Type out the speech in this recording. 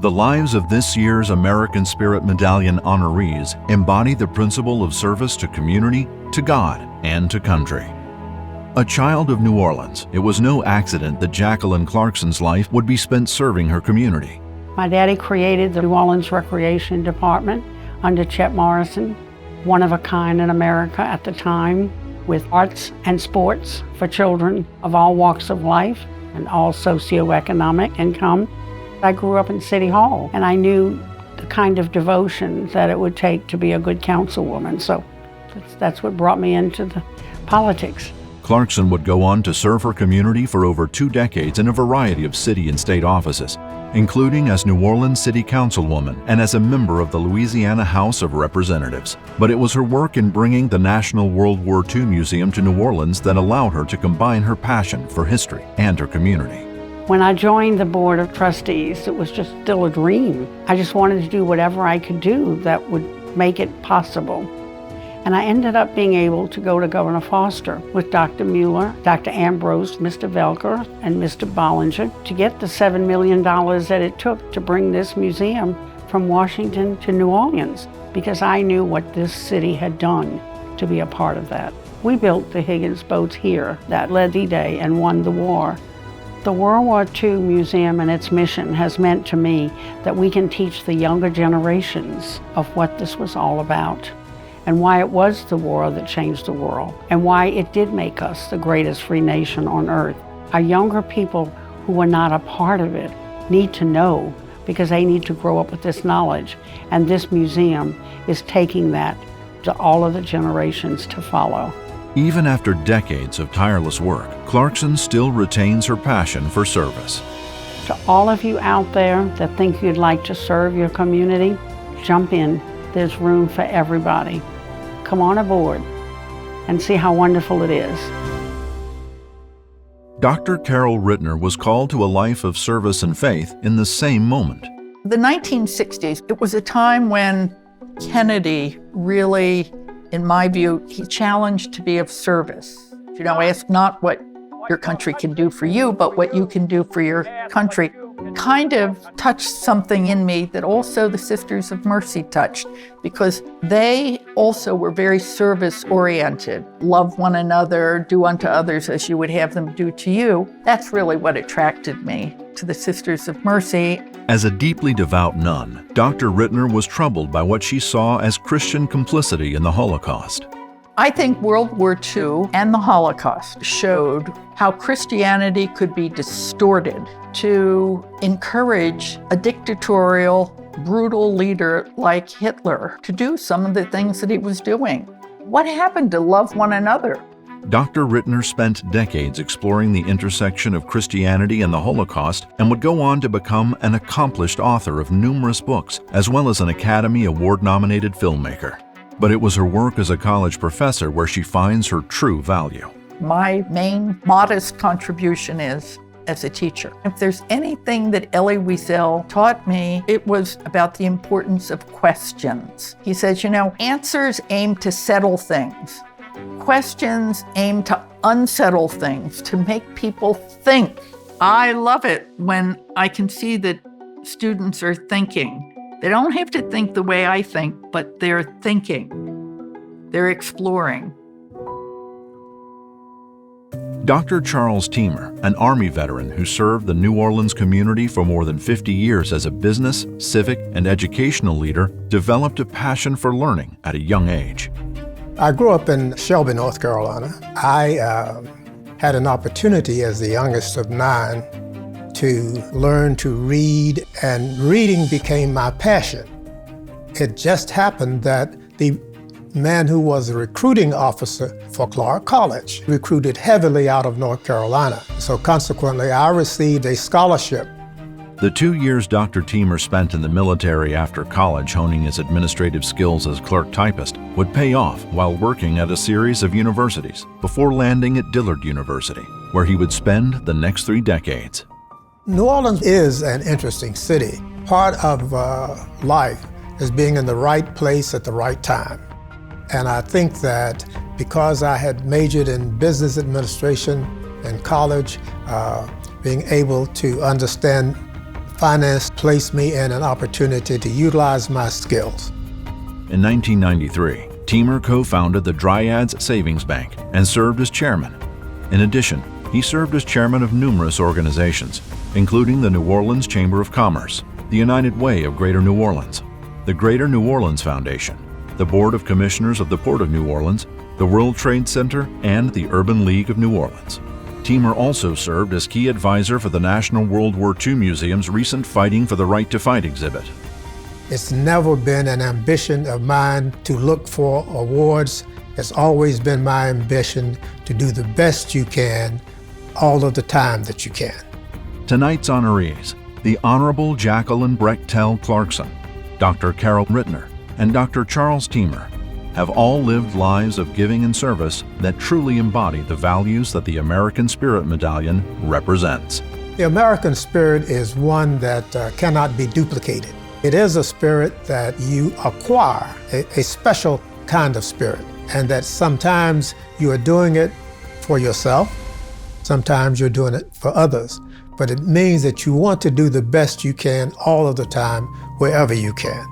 The lives of this year's American Spirit Medallion honorees embody the principle of service to community, to God, and to country. A child of New Orleans, it was no accident that Jacqueline Clarkson's life would be spent serving her community. My daddy created the New Orleans Recreation Department under Chet Morrison, one of a kind in America at the time, with arts and sports for children of all walks of life and all socioeconomic income. I grew up in City Hall, and I knew the kind of devotion that it would take to be a good councilwoman, so that's what brought me into the politics. Clarkson would go on to serve her community for over 2 decades in a variety of city and state offices, including as New Orleans City Councilwoman and as a member of the Louisiana House of Representatives. But it was her work in bringing the National World War II Museum to New Orleans that allowed her to combine her passion for history and her community. When I joined the Board of Trustees, it was just still a dream. I just wanted to do whatever I could do that would make it possible. And I ended up being able to go to Governor Foster with Dr. Mueller, Dr. Ambrose, Mr. Velker, and Mr. Bollinger to get the $7 million that it took to bring this museum from Washington to New Orleans, because I knew what this city had done to be a part of that. We built the Higgins boats here that led D-Day and won the war. The World War II Museum and its mission has meant to me that we can teach the younger generations of what this was all about, and why it was the war that changed the world, and why it did make us the greatest free nation on earth. Our younger people who are not a part of it need to know, because they need to grow up with this knowledge, and this museum is taking that to all of the generations to follow. Even after decades of tireless work, Clarkson still retains her passion for service. To all of you out there that think you'd like to serve your community, jump in. There's room for everybody. Come on aboard and see how wonderful it is. Dr. Carol Rittner was called to a life of service and faith in the same moment. The 1960s, it was a time when Kennedy really, in my view, he challenged to be of service. You know, ask not what your country can do for you, but what you can do for your country. Kind of touched something in me that also the Sisters of Mercy touched, because they also were very service-oriented. Love one another, do unto others as you would have them do to you. That's really what attracted me to the Sisters of Mercy. As a deeply devout nun, Dr. Rittner was troubled by what she saw as Christian complicity in the Holocaust. I think World War II and the Holocaust showed how Christianity could be distorted to encourage a dictatorial, brutal leader like Hitler to do some of the things that he was doing. What happened to love one another? Dr. Rittner spent decades exploring the intersection of Christianity and the Holocaust and would go on to become an accomplished author of numerous books, as well as an Academy Award-nominated filmmaker. But it was her work as a college professor where she finds her true value. My main modest contribution is as a teacher. If there's anything that Elie Wiesel taught me, it was about the importance of questions. He says, you know, answers aim to settle things. Questions aim to unsettle things, to make people think. I love it when I can see that students are thinking. They don't have to think the way I think, but they're thinking. They're exploring. Dr. Charles Teamer, an Army veteran who served the New Orleans community for more than 50 years as a business, civic, and educational leader, developed a passion for learning at a young age. I grew up in Shelby, North Carolina. I had an opportunity as the youngest of 9 to learn to read, and reading became my passion. It just happened that the man who was the recruiting officer for Clark College recruited heavily out of North Carolina. So consequently, I received a scholarship. The 2 years Dr. Teamer spent in the military after college honing his administrative skills as clerk typist would pay off while working at a series of universities before landing at Dillard University, where he would spend the next 3 decades. New Orleans is an interesting city. Part of life is being in the right place at the right time. And I think that because I had majored in business administration in college, being able to understand finance placed me in an opportunity to utilize my skills. In 1993, Teamer co-founded the Dryads Savings Bank and served as chairman. In addition, he served as chairman of numerous organizations, including the New Orleans Chamber of Commerce, the United Way of Greater New Orleans, the Greater New Orleans Foundation, the Board of Commissioners of the Port of New Orleans, the World Trade Center, and the Urban League of New Orleans. Teamer also served as key advisor for the National World War II Museum's recent Fighting for the Right to Fight exhibit. It's never been an ambition of mine to look for awards. It's always been my ambition to do the best you can, all of the time that you can. Tonight's honorees, the Honorable Jacqueline Brechtel Clarkson, Dr. Carol Rittner, and Dr. Charles Teamer, have all lived lives of giving and service that truly embody the values that the American Spirit Medallion represents. The American spirit is one that cannot be duplicated. It is a spirit that you acquire, a special kind of spirit, and that sometimes you are doing it for yourself, sometimes you're doing it for others, but it means that you want to do the best you can all of the time, wherever you can.